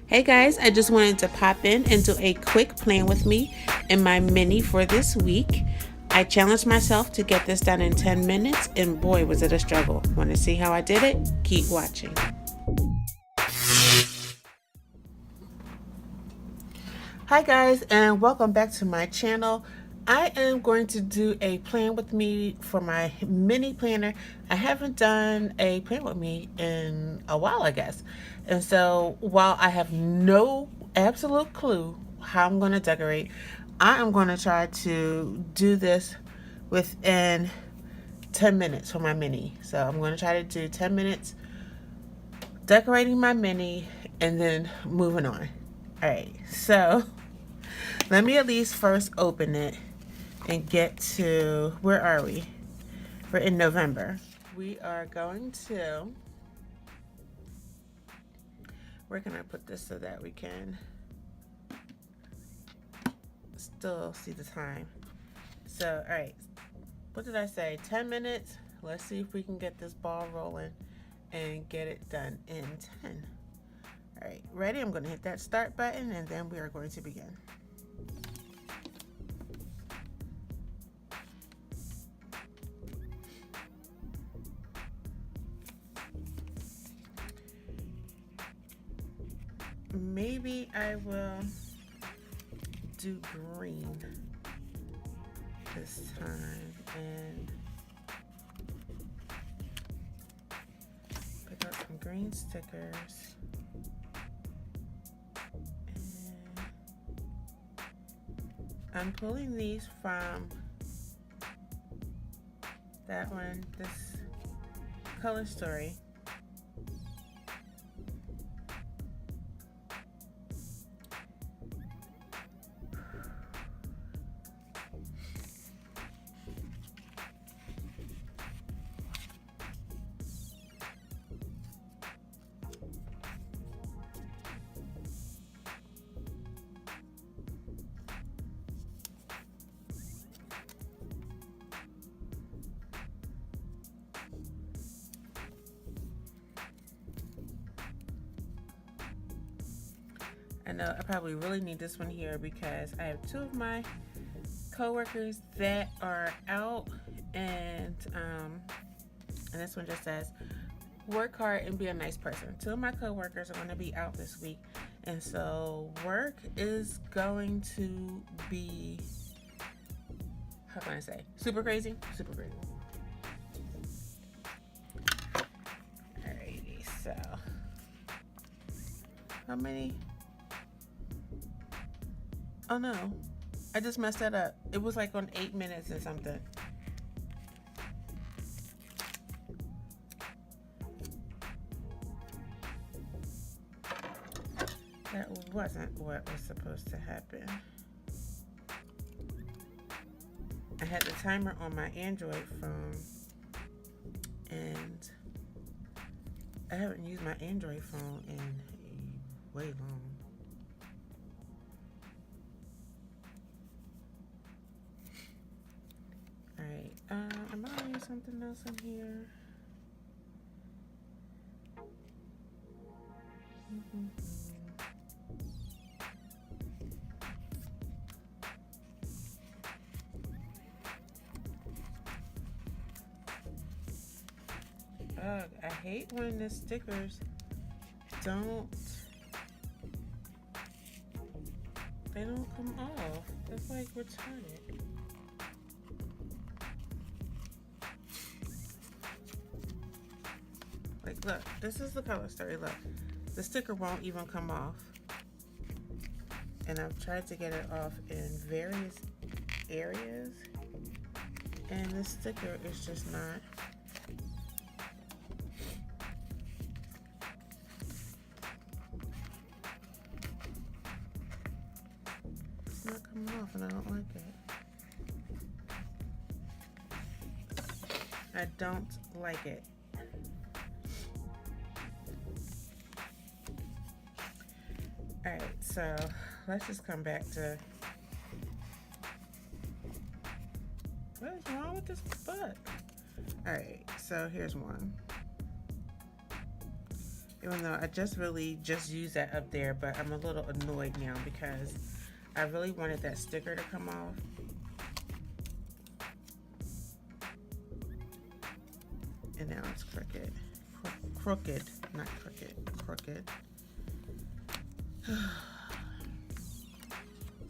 Hey guys, I just wanted to pop in and do a quick plan with me in my mini for this week. I challenged myself to get this done in 10 minutes, and boy, was it a struggle. Want to see how I did it? Keep watching. Hi guys, and welcome back to my channel. I am going to do a plan with me for my mini planner. I haven't done a plan with me in a while, I guess. And so while I have no absolute clue how I'm going to decorate, I am going to try to do this within 10 minutes for my mini. So I'm going to try to do 10 minutes decorating my mini and then moving on. All right, so let me at least first open it and get to, where are we? We're in November. We are going to, where can I put this so that we can still see the time? So, all right, what did I say? 10 minutes. Let's see if we can get this ball rolling and get it done in 10. All right, ready? I'm gonna hit that start button and then we are going to begin. Maybe I will do green this time and pick up some green stickers. And I'm pulling these from that one, this color story. I know I probably really need this one here because I have two of my coworkers that are out, and this one just says work hard and be a nice person. Two of my coworkers are going to be out this week, and so work is going to be, how can I say, super crazy. Alrighty, so how many? Oh no, I just messed that up. It was like on 8 minutes or something. That wasn't what was supposed to happen. I had the timer on my Android phone, and I haven't used my Android phone in way long. Alright, am I doing something else in here? Ugh, I hate when the stickers don't come off. That's like retarded. Like, look, this is the color story. Look, the sticker won't even come off. And I've tried to get it off in various areas, and the sticker is just not. It's not coming off, and I don't like it. I don't like it. Alright, so let's just come back to, what is wrong with this book? Alright, so here's one. Even though I just really just used that up there, but I'm a little annoyed now because I really wanted that sticker to come off. And now it's crooked. Crooked, not crooked, crooked.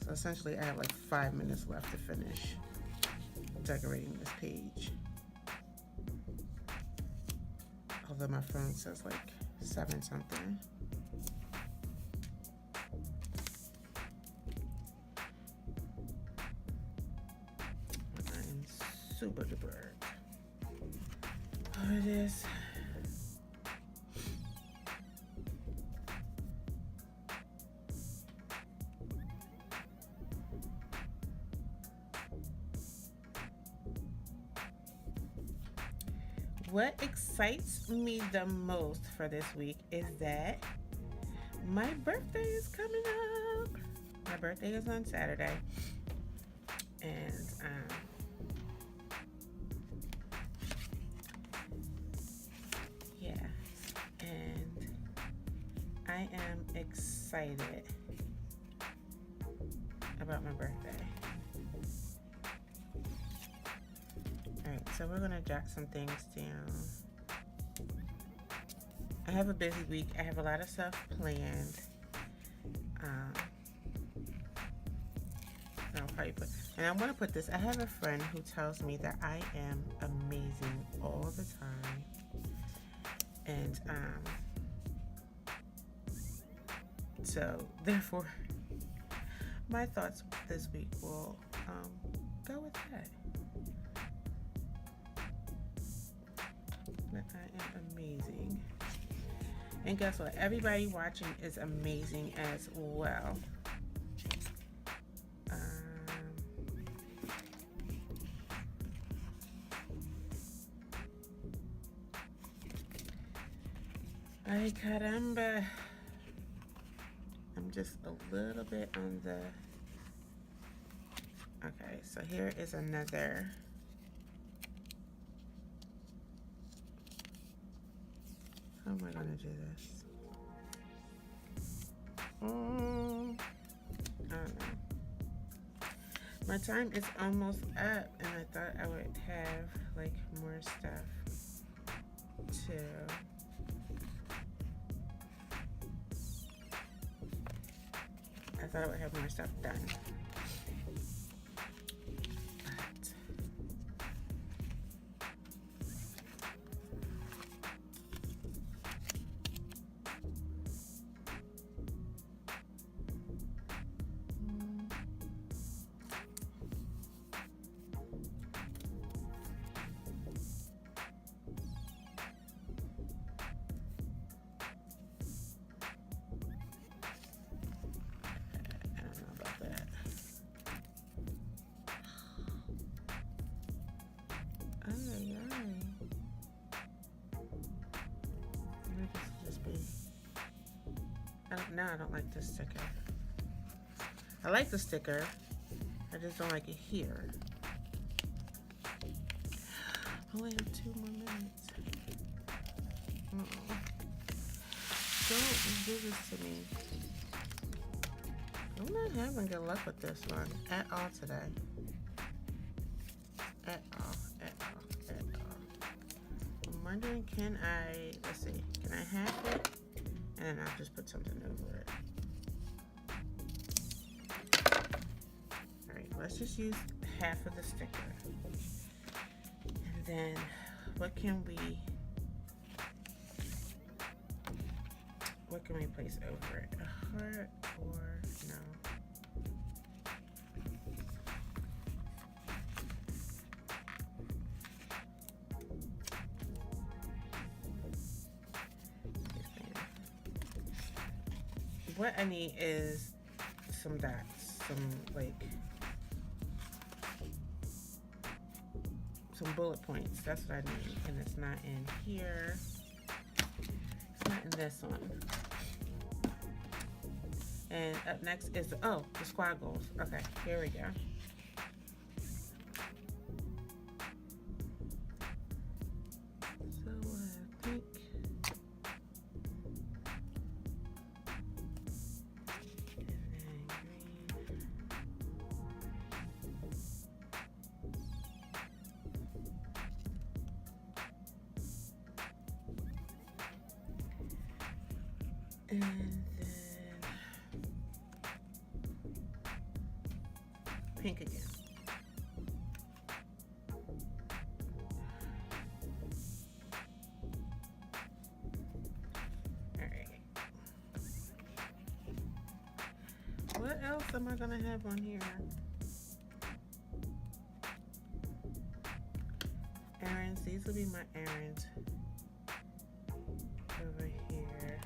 So essentially I have like 5 minutes left to finish decorating this page. Although my phone says like 7 something. I am super duper over this. What excites me the most for this week is that my birthday is coming up. My birthday is on Saturday. And yeah. And I am excited about my birthday. Alright, so we're gonna jot some things down. I have a busy week. I have a lot of stuff planned. I'll probably put, and I want to put this. I have a friend who tells me that I am amazing all the time, and so therefore, my thoughts this week will go with that. That I am amazing. And guess what? Everybody watching is amazing as well. Ay caramba. I'm just a little bit on the... Okay, so here is another... How am I gonna do this? I don't know. My time is almost up, and I thought I would have like more stuff to... I thought I would have more stuff done. Now I don't like this sticker. I like the sticker. I just don't like it here. I only have 2 more minutes. Don't do this to me. I'm not having good luck with this one at all today. At all. I'm wondering, can I, let's see, can I half it? And then I'll just put something over it. Alright, let's just use half of the sticker. And then what can we place over it? A heart or no? What I need is some dots, some bullet points. That's what I need, and it's not in here. It's not in this one. And up next is the squiggles. Okay, here we go. So I think And then pink again. Alright. What else am I gonna have on here? Errands. These will be my errands over here.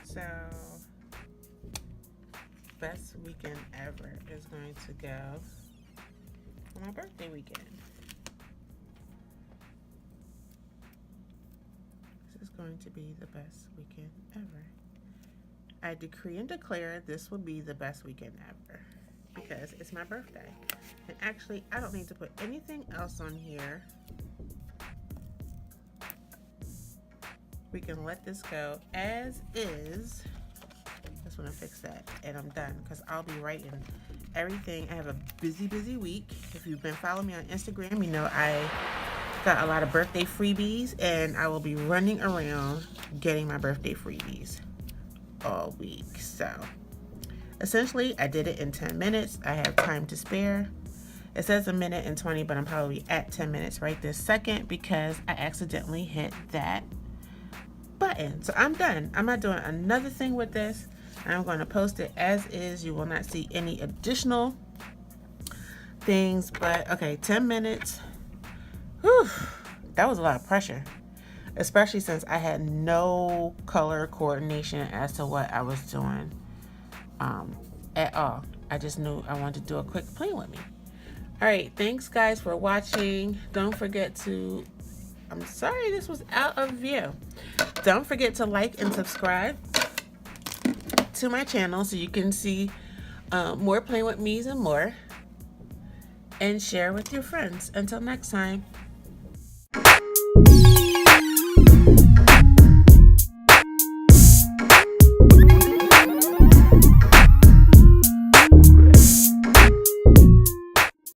So, best weekend ever is going to go for my birthday weekend. This is going to be the best weekend ever. I decree and declare this will be the best weekend ever because it's my birthday. And actually, I don't need to put anything else on here. We can let this go as is. Just want to fix that and I'm done because I'll be writing everything. I have a busy week. If you've been following me on Instagram, you know I got a lot of birthday freebies and I will be running around getting my birthday freebies all week. So essentially I did it in 10 minutes. I have time to spare. It says 1 minute and 20, but I'm probably at 10 minutes right this second because I accidentally hit that button. So I'm done. I'm not doing another thing with this. I'm going to post it as is. You will not see any additional things, but okay, 10 minutes. Whew, that was a lot of pressure, especially since I had no color coordination as to what I was doing at all. I just knew I wanted to do a quick plan with me. All right, thanks guys for watching. Don't forget to, I'm sorry this was out of view. Don't forget to like and subscribe to my channel so you can see more playing with me's and more, and share with your friends. Until next time.